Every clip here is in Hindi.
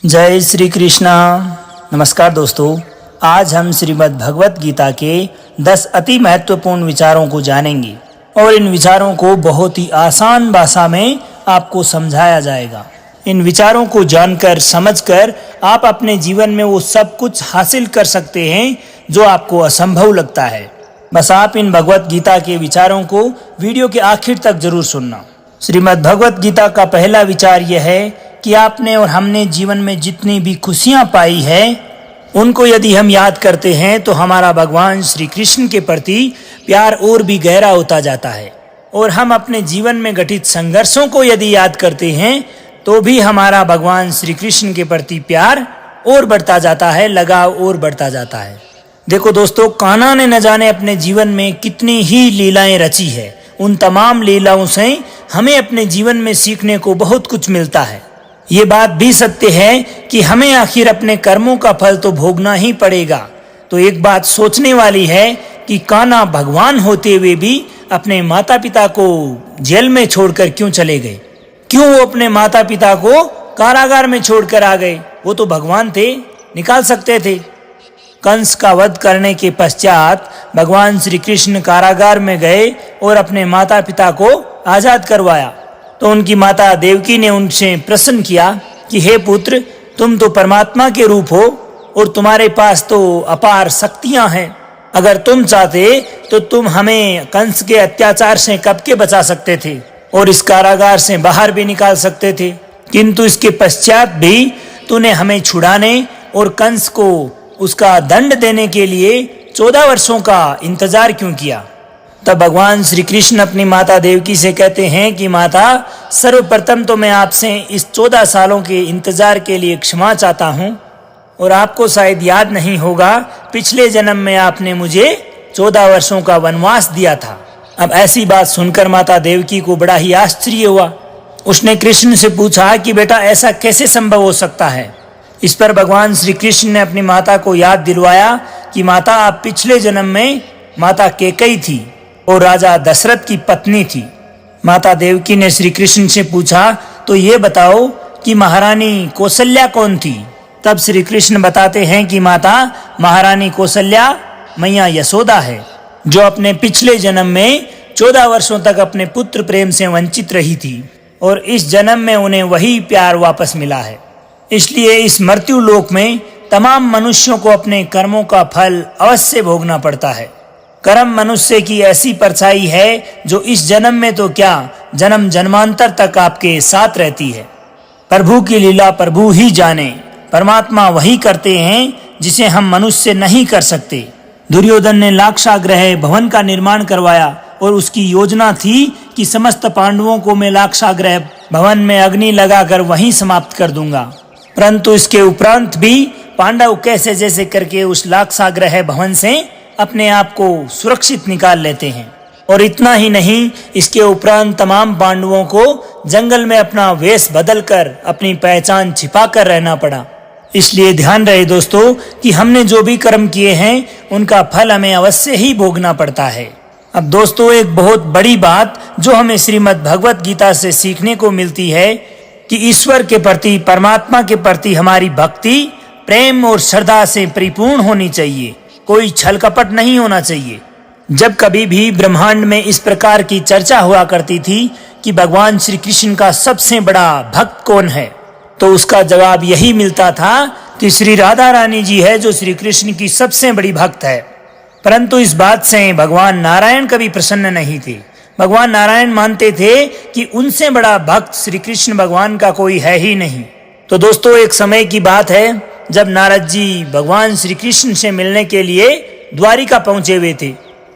जय श्री कृष्णा। नमस्कार दोस्तों, आज हम श्रीमद् भगवत गीता के 10 अति महत्वपूर्ण विचारों को जानेंगे और इन विचारों को बहुत ही आसान भाषा में आपको समझाया जाएगा। इन विचारों को जानकर समझकर आप अपने जीवन में वो सब कुछ हासिल कर सकते हैं जो आपको असंभव लगता है। बस आप इन भगवत गीता के विचारों को वीडियो के आखिर तक जरूर सुनना। श्रीमद् भगवत गीता का पहला विचार यह है कि आपने और हमने जीवन में जितनी भी खुशियां पाई है उनको यदि हम याद करते हैं तो हमारा भगवान श्री कृष्ण के प्रति प्यार और भी गहरा होता जाता है, और हम अपने जीवन में घटित संघर्षों को यदि याद करते हैं तो भी हमारा भगवान श्री कृष्ण के प्रति प्यार और बढ़ता जाता है, लगाव और बढ़ता जाता है। देखो दोस्तों, कान्हा ने न जाने अपने जीवन में कितनी ही लीलाएं रची है। उन तमाम लीलाओं से हमें अपने जीवन में सीखने को बहुत कुछ मिलता है। ये बात भी सत्य है कि हमें आखिर अपने कर्मों का फल तो भोगना ही पड़ेगा। तो एक बात सोचने वाली है कि कान्हा भगवान होते हुए भी अपने माता पिता को जेल में छोड़कर क्यों चले गए? क्यों वो अपने माता पिता को कारागार में छोड़कर आ गए? वो तो भगवान थे, निकाल सकते थे। कंस का वध करने के पश्चात भगवान श्री कृष्ण कारागार में गए और अपने माता पिता को आजाद करवाया। तो उनकी माता देवकी ने उनसे प्रश्न किया कि हे पुत्र, तुम तो परमात्मा के रूप हो और तुम्हारे पास तो अपार शक्तियां हैं। अगर तुम चाहते तो तुम हमें कंस के अत्याचार से कब के बचा सकते थे और इस कारागार से बाहर भी निकाल सकते थे, किंतु इसके पश्चात भी तूने हमें छुड़ाने और कंस को उसका दंड देने के लिए 14 वर्षों का इंतजार क्यों किया? तब भगवान श्री कृष्ण अपनी माता देवकी से कहते हैं कि माता, सर्वप्रथम तो मैं आपसे इस 14 सालों के इंतजार के लिए क्षमा चाहता हूँ, और आपको शायद याद नहीं होगा, पिछले जन्म में आपने मुझे 14 वर्षों का वनवास दिया था। अब ऐसी बात सुनकर माता देवकी को बड़ा ही आश्चर्य हुआ। उसने कृष्ण से पूछा कि बेटा, ऐसा कैसे संभव हो सकता है? इस पर भगवान श्री कृष्ण ने अपनी माता को याद दिलवाया कि माता, आप पिछले जन्म में माता कैकेयी थी और राजा दशरथ की पत्नी थी। माता देवकी ने श्री कृष्ण से पूछा, तो ये बताओ कि महारानी कौशल्या कौन थी? तब श्री कृष्ण बताते हैं कि माता, महारानी कौशल्या मैया यशोदा है, जो अपने पिछले जन्म में 14 वर्षों तक अपने पुत्र प्रेम से वंचित रही थी, और इस जन्म में उन्हें वही प्यार वापस मिला है। इसलिए इस मृत्यु लोक में तमाम मनुष्यों को अपने कर्मों का फल अवश्य भोगना पड़ता है। कर्म मनुष्य की ऐसी परछाई है जो इस जन्म में तो क्या, जन्म जन्मांतर तक आपके साथ रहती है। प्रभु की लीला प्रभु ही जाने। परमात्मा वही करते हैं जिसे हम मनुष्य नहीं कर सकते। दुर्योधन ने लाक्षागृह भवन का निर्माण करवाया और उसकी योजना थी कि समस्त पांडवों को मैं लाक्षागृह भवन में अग्नि लगाकर वहीं समाप्त कर दूंगा, परंतु इसके उपरांत भी पांडव कैसे जैसे करके उस लाक्षागृह भवन से अपने आप को सुरक्षित निकाल लेते हैं। और इतना ही नहीं, इसके उपरांत तमाम पांडवों को जंगल में अपना वेश बदलकर अपनी पहचान छिपाकर रहना पड़ा। इसलिए ध्यान रहे दोस्तों कि हमने जो भी कर्म किए हैं उनका फल हमें अवश्य ही भोगना पड़ता है। अब दोस्तों, एक बहुत बड़ी बात जो हमें श्रीमद् भगवत गीता से सीखने को मिलती है कि ईश्वर के प्रति, परमात्मा के प्रति हमारी भक्ति प्रेम और श्रद्धा से परिपूर्ण होनी चाहिए। कोई छल कपट नहीं होना चाहिए। जब कभी भी ब्रह्मांड में इस प्रकार की चर्चा हुआ करती थी कि भगवान श्री कृष्ण का सबसे बड़ा भक्त कौन है, तो उसका जवाब यही मिलता था कि श्री राधा रानी जी है जो श्री कृष्ण की सबसे बड़ी भक्त है। परंतु इस बात से भगवान नारायण कभी प्रसन्न नहीं थे। भगवान नारायण मानते थे कि उनसे बड़ा भक्त श्री कृष्ण भगवान का कोई है ही नहीं। तो दोस्तों, एक समय की बात है जब नारद जी भगवान श्री कृष्ण से मिलने के लिए द्वारिका पहुंचे हुए थे।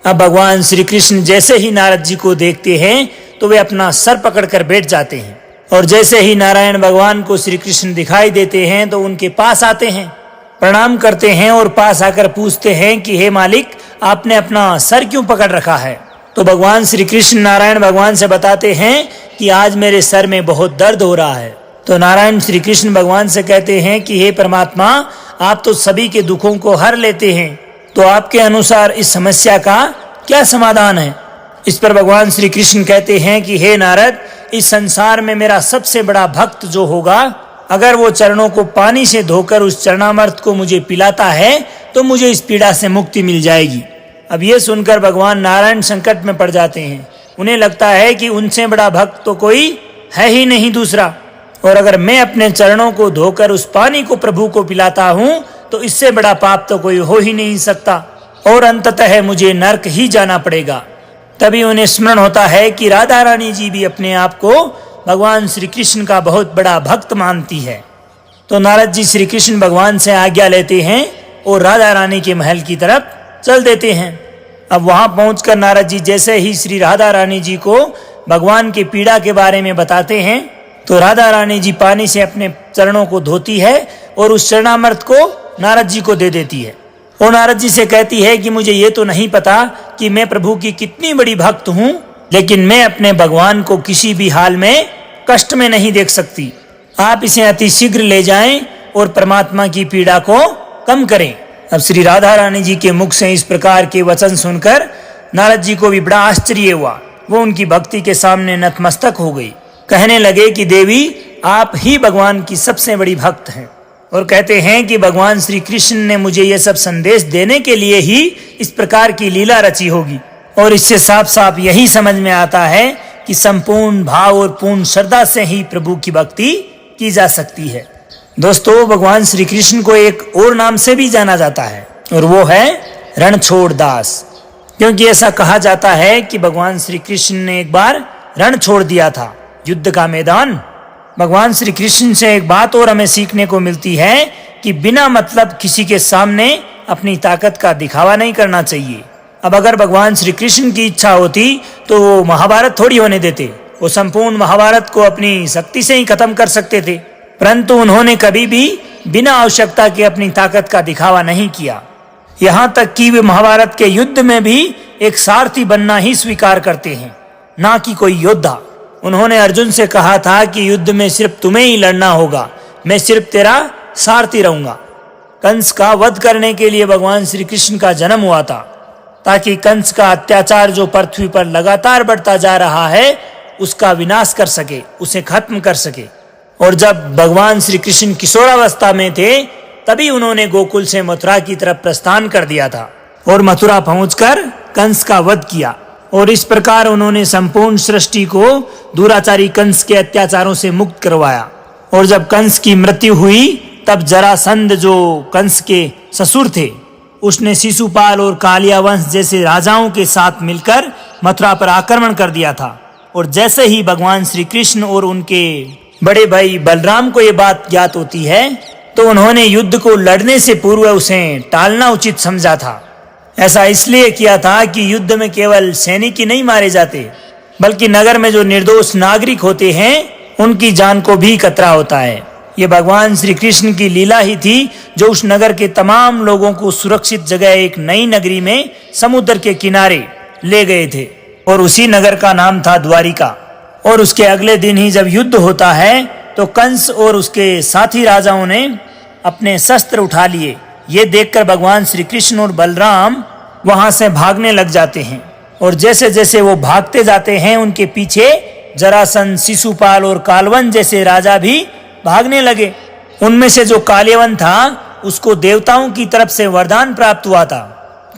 अब भगवान श्री कृष्ण जैसे ही नारद जी को देखते हैं तो वे अपना सर पकड़कर बैठ जाते हैं, और जैसे ही नारायण भगवान को श्री कृष्ण दिखाई देते हैं तो उनके पास आते हैं, प्रणाम करते हैं और पास आकर पूछते हैं कि हे मालिक, आपने अपना सर क्यों पकड़ रखा है? तो भगवान श्री कृष्ण नारायण भगवान से बताते हैं कि आज मेरे सर में बहुत दर्द हो रहा है। तो नारायण श्री कृष्ण भगवान से कहते हैं कि हे परमात्मा, आप तो सभी के दुखों को हर लेते हैं, तो आपके अनुसार इस समस्या का क्या समाधान है? इस पर भगवान श्री कृष्ण कहते हैं कि हे नारद, इस संसार में मेरा सबसे बड़ा भक्त जो होगा अगर वो चरणों को पानी से धोकर उस चरणामृत को मुझे पिलाता है तो मुझे इस पीड़ा से मुक्ति मिल जाएगी। अब ये सुनकर भगवान नारायण संकट में पड़ जाते हैं। उन्हें लगता है कि उनसे बड़ा भक्त तो कोई है ही नहीं दूसरा, और अगर मैं अपने चरणों को धोकर उस पानी को प्रभु को पिलाता हूँ तो इससे बड़ा पाप तो कोई हो ही नहीं सकता, और अंततः मुझे नरक ही जाना पड़ेगा। तभी उन्हें स्मरण होता है कि राधा रानी जी भी अपने आप को भगवान श्री कृष्ण का बहुत बड़ा भक्त मानती है। तो नारद जी श्री कृष्ण भगवान से आज्ञा लेते हैं और राधा रानी के महल की तरफ चल देते हैं। अब वहां पहुंचकर नारद जी जैसे ही श्री राधा रानी जी को भगवान की पीड़ा के बारे में बताते हैं तो राधा रानी जी पानी से अपने चरणों को धोती है और उस चरणामृत को नारद जी को दे देती है। और नारद जी से कहती है कि मुझे ये तो नहीं पता कि मैं प्रभु की कितनी बड़ी भक्त हूँ, लेकिन मैं अपने भगवान को किसी भी हाल में कष्ट में नहीं देख सकती। आप इसे अति शीघ्र ले जाएं और परमात्मा की पीड़ा को कम करें। अब श्री राधा रानी जी के मुख से इस प्रकार के वचन सुनकर नारद जी को भी बड़ा आश्चर्य हुआ। वो उनकी भक्ति के सामने नतमस्तक हो गई। कहने लगे कि देवी, आप ही भगवान की सबसे बड़ी भक्त हैं, और कहते हैं कि भगवान श्री कृष्ण ने मुझे ये सब संदेश देने के लिए ही इस प्रकार की लीला रची होगी। और इससे साफ साफ यही समझ में आता है कि संपूर्ण भाव और पूर्ण श्रद्धा से ही प्रभु की भक्ति की जा सकती है। दोस्तों, भगवान श्री कृष्ण को एक और नाम से भी जाना जाता है, और वो है रणछोड़ दास। क्योंकि ऐसा कहा जाता है कि भगवान श्री कृष्ण ने एक बार रण छोड़ दिया था, युद्ध का मैदान। भगवान श्री कृष्ण से एक बात और हमें सीखने को मिलती है कि बिना मतलब किसी के सामने अपनी ताकत का दिखावा नहीं करना चाहिए। अब अगर भगवान श्री कृष्ण की इच्छा होती तो वो महाभारत थोड़ी होने देते। वो संपूर्ण महाभारत को अपनी शक्ति से ही खत्म कर सकते थे, परंतु उन्होंने कभी भी बिना आवश्यकता के अपनी ताकत का दिखावा नहीं किया। यहाँ तक कि वे महाभारत के युद्ध में भी एक सारथी बनना ही स्वीकार करते हैं, ना कि कोई योद्धा। उन्होंने अर्जुन से कहा था कि युद्ध में सिर्फ तुम्हें ही लड़ना होगा, मैं सिर्फ तेरा सारथी रहूंगा। कंस का वध करने के लिए भगवान श्री कृष्ण का जन्म हुआ था, ताकि कंस का अत्याचार जो पृथ्वी पर लगातार बढ़ता जा रहा है उसका विनाश कर सके, उसे खत्म कर सके। और जब भगवान श्री कृष्ण किशोरावस्था में थे तभी उन्होंने गोकुल से मथुरा की तरफ प्रस्थान कर दिया था और मथुरा पहुंचकर कंस का वध किया। और इस प्रकार उन्होंने संपूर्ण सृष्टि को दुराचारी कंस के अत्याचारों से मुक्त करवाया। और जब कंस की मृत्यु हुई तब जरासंध जो कंस के ससुर थे, उसने शिशुपाल और कालिया वंश जैसे राजाओं के साथ मिलकर मथुरा पर आक्रमण कर दिया था। और जैसे ही भगवान श्री कृष्ण और उनके बड़े भाई बलराम को ये बात ज्ञात होती है तो उन्होंने युद्ध को लड़ने से पूर्व उसे टालना उचित समझा था। ऐसा इसलिए किया था कि युद्ध में केवल सैनिक ही नहीं मारे जाते, बल्कि नगर में जो निर्दोष नागरिक होते हैं उनकी जान को भी खतरा होता है। ये भगवान श्री कृष्ण की लीला ही थी जो उस नगर के तमाम लोगों को सुरक्षित जगह एक नई नगरी में समुद्र के किनारे ले गए थे, और उसी नगर का नाम था द्वारिका। और उसके अगले दिन ही जब युद्ध होता है तो कंस और उसके साथी राजाओं ने अपने शस्त्र उठा लिए। ये देखकर भगवान श्री कृष्ण और बलराम वहां से भागने लग जाते हैं। और जैसे जैसे वो भागते जाते हैं उनके पीछे जरासंध, शिशुपाल और कालवन जैसे राजा भी भागने लगे। उनमें से जो काल्यवन था उसको देवताओं की तरफ से वरदान प्राप्त हुआ था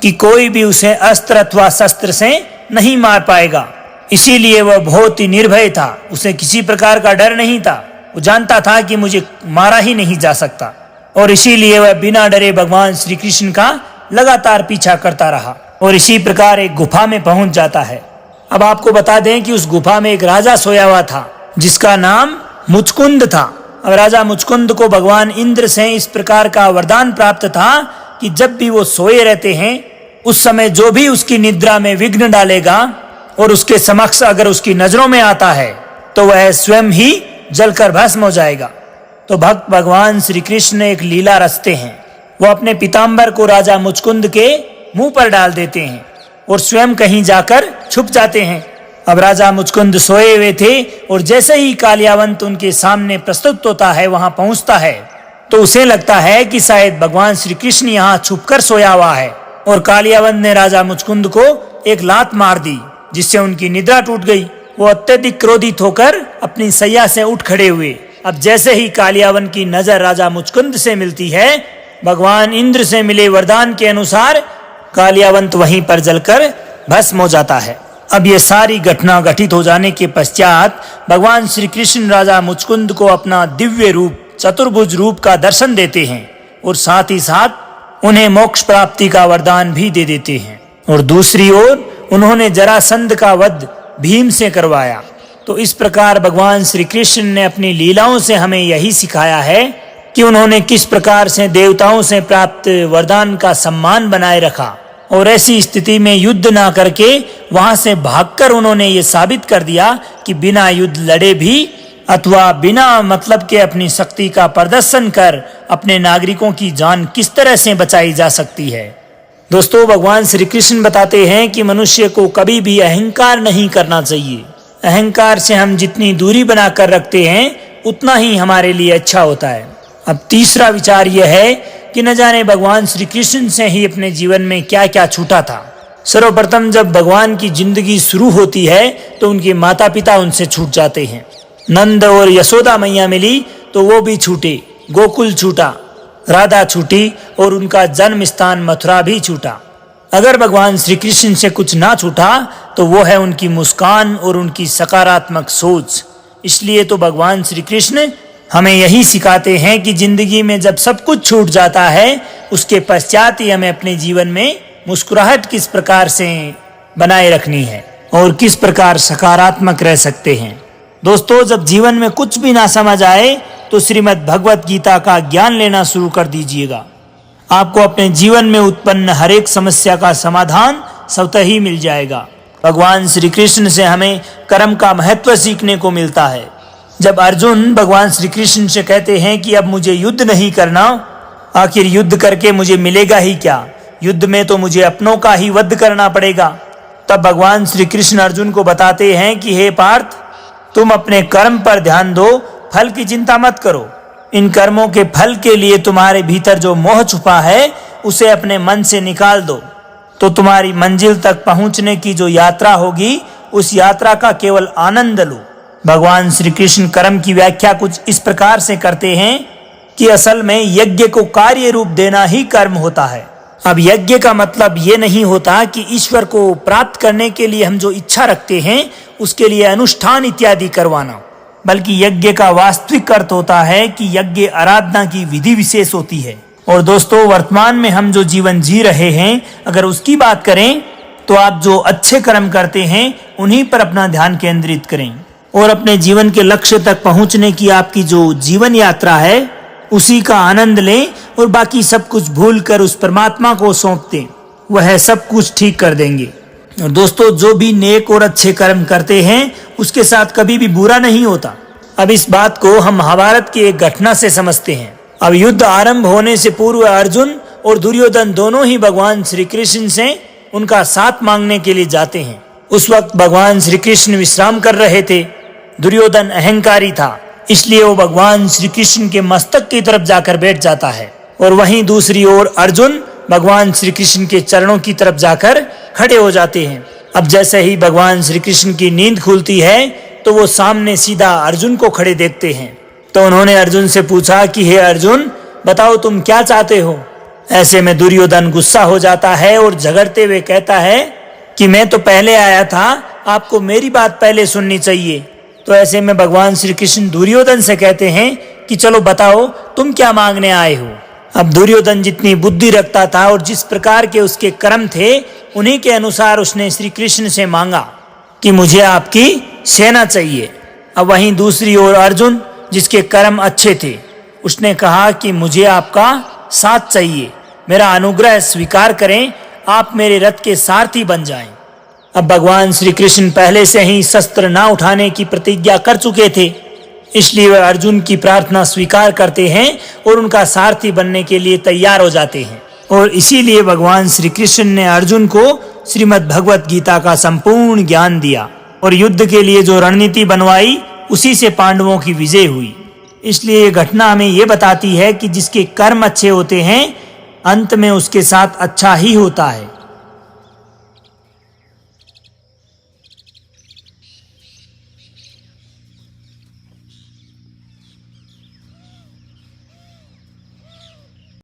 कि कोई भी उसे अस्त्र अथवा शस्त्र से नहीं मार पाएगा। इसीलिए वह बहुत ही निर्भय था, उसे किसी प्रकार का डर नहीं था। वो जानता था कि मुझे मारा ही नहीं जा सकता, और इसीलिए वह बिना डरे भगवान श्री कृष्ण का लगातार पीछा करता रहा और इसी प्रकार एक गुफा में पहुंच जाता है। अब आपको बता दें कि उस गुफा में एक राजा सोया हुआ था जिसका नाम मुचकुंद था। अब राजा मुचकुंद को भगवान इंद्र से इस प्रकार का वरदान प्राप्त था कि जब भी वो सोए रहते हैं उस समय जो भी उसकी निद्रा में विघ्न डालेगा और उसके समक्ष अगर उसकी नजरों में आता है तो वह स्वयं ही जलकर भस्म हो जाएगा। तो भक्त भगवान श्री कृष्ण एक लीला रचते हैं। वो अपने पीताम्बर को राजा मुचकुंद के मुंह पर डाल देते हैं और स्वयं कहीं जाकर छुप जाते हैं। अब राजा मुचकुंद सोए हुए थे और जैसे ही कालियावंत उनके सामने प्रस्तुत होता है, वहां पहुंचता है, तो उसे लगता है कि शायद भगवान श्री कृष्ण यहाँ छुपकर सोया हुआ है। और कालियावंत ने राजा मुचकुंद को एक लात मार दी जिससे उनकी निद्रा टूट गई। वो अत्यधिक क्रोधित होकर अपनी सैया से उठ खड़े हुए अब जैसे ही कालियावन की नजर राजा मुचकुंद से मिलती है, भगवान इंद्र से मिले वरदान के अनुसार कालियावंत वहीं पर जलकर भस्म हो जाता है। अब ये सारी घटना घटित हो जाने के पश्चात भगवान श्री कृष्ण राजा मुचकुंद को अपना दिव्य रूप चतुर्भुज रूप का दर्शन देते हैं और साथ ही साथ उन्हें मोक्ष प्राप्ति का वरदान भी दे देते हैं। और दूसरी ओर उन्होंने जरासंध का वध भीम से करवाया। तो इस प्रकार भगवान श्री कृष्ण ने अपनी लीलाओं से हमें यही सिखाया है कि उन्होंने किस प्रकार से देवताओं से प्राप्त वरदान का सम्मान बनाए रखा और ऐसी स्थिति में युद्ध ना करके वहां से भागकर उन्होंने ये साबित कर दिया कि बिना युद्ध लड़े भी अथवा बिना मतलब के अपनी शक्ति का प्रदर्शन कर अपने नागरिकों की जान किस तरह से बचाई जा सकती है। दोस्तों, भगवान श्री कृष्ण बताते हैं कि मनुष्य को कभी भी अहंकार नहीं करना चाहिए। अहंकार से हम जितनी दूरी बनाकर रखते हैं उतना ही हमारे लिए अच्छा होता है। अब तीसरा विचार यह है कि न जाने भगवान श्री कृष्ण से ही अपने जीवन में क्या क्या छूटा था। सर्वप्रथम जब भगवान की जिंदगी शुरू होती है तो उनके माता पिता उनसे छूट जाते हैं। नंद और यशोदा मैया मिली तो वो भी छूटे, गोकुल छूटा, राधा छूटी और उनका जन्म स्थान मथुरा भी छूटा। अगर भगवान श्री कृष्ण से कुछ ना छूटा तो वो है उनकी मुस्कान और उनकी सकारात्मक सोच। इसलिए तो भगवान श्री कृष्ण हमें यही सिखाते हैं कि जिंदगी में जब सब कुछ छूट जाता है उसके पश्चात ही हमें अपने जीवन में मुस्कुराहट किस प्रकार से बनाए रखनी है और किस प्रकार सकारात्मक रह सकते हैं। दोस्तों, जब जीवन में कुछ भी ना समझ आए तो श्रीमद् भगवत गीता का ज्ञान लेना शुरू कर दीजिएगा। आपको अपने जीवन में उत्पन्न हर एक समस्या का समाधान स्वतः ही मिल जाएगा। भगवान श्री कृष्ण से हमें कर्म का महत्व सीखने को मिलता है। जब अर्जुन भगवान श्री कृष्ण से कहते हैं कि अब मुझे युद्ध नहीं करना, आखिर युद्ध करके मुझे मिलेगा ही क्या, युद्ध में तो मुझे अपनों का ही वध करना पड़ेगा। तब भगवान श्री कृष्ण अर्जुन को बताते हैं कि हे पार्थ, तुम अपने कर्म पर ध्यान दो, फल की चिंता मत करो। इन कर्मों के फल के लिए तुम्हारे भीतर जो मोह छुपा है उसे अपने मन से निकाल दो, तो तुम्हारी मंजिल तक पहुंचने की जो यात्रा होगी उस यात्रा का केवल आनंद लो। भगवान श्री कृष्ण कर्म की व्याख्या कुछ इस प्रकार से करते हैं कि असल में यज्ञ को कार्य रूप देना ही कर्म होता है। अब यज्ञ का मतलब ये नहीं होता कि ईश्वर को प्राप्त करने के लिए हम जो इच्छा रखते हैं उसके लिए अनुष्ठान इत्यादि करवाना, बल्कि यज्ञ का वास्तविक अर्थ होता है कि यज्ञ आराधना की विधि विशेष होती है। और दोस्तों, वर्तमान में हम जो जीवन जी रहे हैं अगर उसकी बात करें तो आप जो अच्छे कर्म करते हैं उन्हीं पर अपना ध्यान केंद्रित करें और अपने जीवन के लक्ष्य तक पहुंचने की आपकी जो जीवन यात्रा है उसी का आनंद लें और बाकी सब कुछ भूल कर उस परमात्मा को सौंप दें, वह सब कुछ ठीक कर देंगे। और दोस्तों, जो भी नेक और अच्छे कर्म करते हैं उसके साथ कभी भी बुरा नहीं होता। अब इस बात को हम महाभारत की एक घटना से समझते हैं। अब युद्ध आरंभ होने से पूर्व अर्जुन और दुर्योधन दोनों ही भगवान श्री कृष्ण से उनका साथ मांगने के लिए जाते हैं। उस वक्त भगवान श्री कृष्ण विश्राम कर रहे थे। दुर्योधन अहंकारी था, इसलिए वो भगवान श्री कृष्ण के मस्तक की तरफ जाकर बैठ जाता है और वहीं दूसरी ओर अर्जुन भगवान श्री कृष्ण के चरणों की तरफ जाकर खड़े हो जाते हैं। अब जैसे ही भगवान श्री कृष्ण की नींद खुलती है तो वो सामने सीधा अर्जुन को खड़े देखते हैं। तो उन्होंने अर्जुन से पूछा कि हे अर्जुन, बताओ तुम क्या चाहते हो। ऐसे में दुर्योधन गुस्सा हो जाता है और झगड़ते हुए कहता है कि मैं तो पहले आया था, आपको मेरी बात पहले सुननी चाहिए। तो ऐसे में भगवान श्री कृष्ण दुर्योधन से कहते हैं कि चलो बताओ तुम क्या मांगने आए हो। अब दुर्योधन जितनी बुद्धि रखता था और जिस प्रकार के उसके कर्म थे उन्हीं के अनुसार उसने श्री कृष्ण से मांगा कि मुझे आपकी सेना चाहिए। अब वहीं दूसरी ओर अर्जुन जिसके कर्म अच्छे थे उसने कहा कि मुझे आपका साथ चाहिए, मेरा अनुग्रह स्वीकार करें, आप मेरे रथ के सारथी बन जाएं। अब भगवान श्री कृष्ण पहले से ही शस्त्र ना उठाने की प्रतिज्ञा कर चुके थे, इसलिए वे अर्जुन की प्रार्थना स्वीकार करते हैं और उनका सारथी बनने के लिए तैयार हो जाते हैं। और इसीलिए भगवान श्री कृष्ण ने अर्जुन को श्रीमद् भगवत गीता का संपूर्ण ज्ञान दिया और युद्ध के लिए जो रणनीति बनवाई उसी से पांडवों की विजय हुई। इसलिए ये घटना हमें ये बताती है कि जिसके कर्म अच्छे होते हैं अंत में उसके साथ अच्छा ही होता है।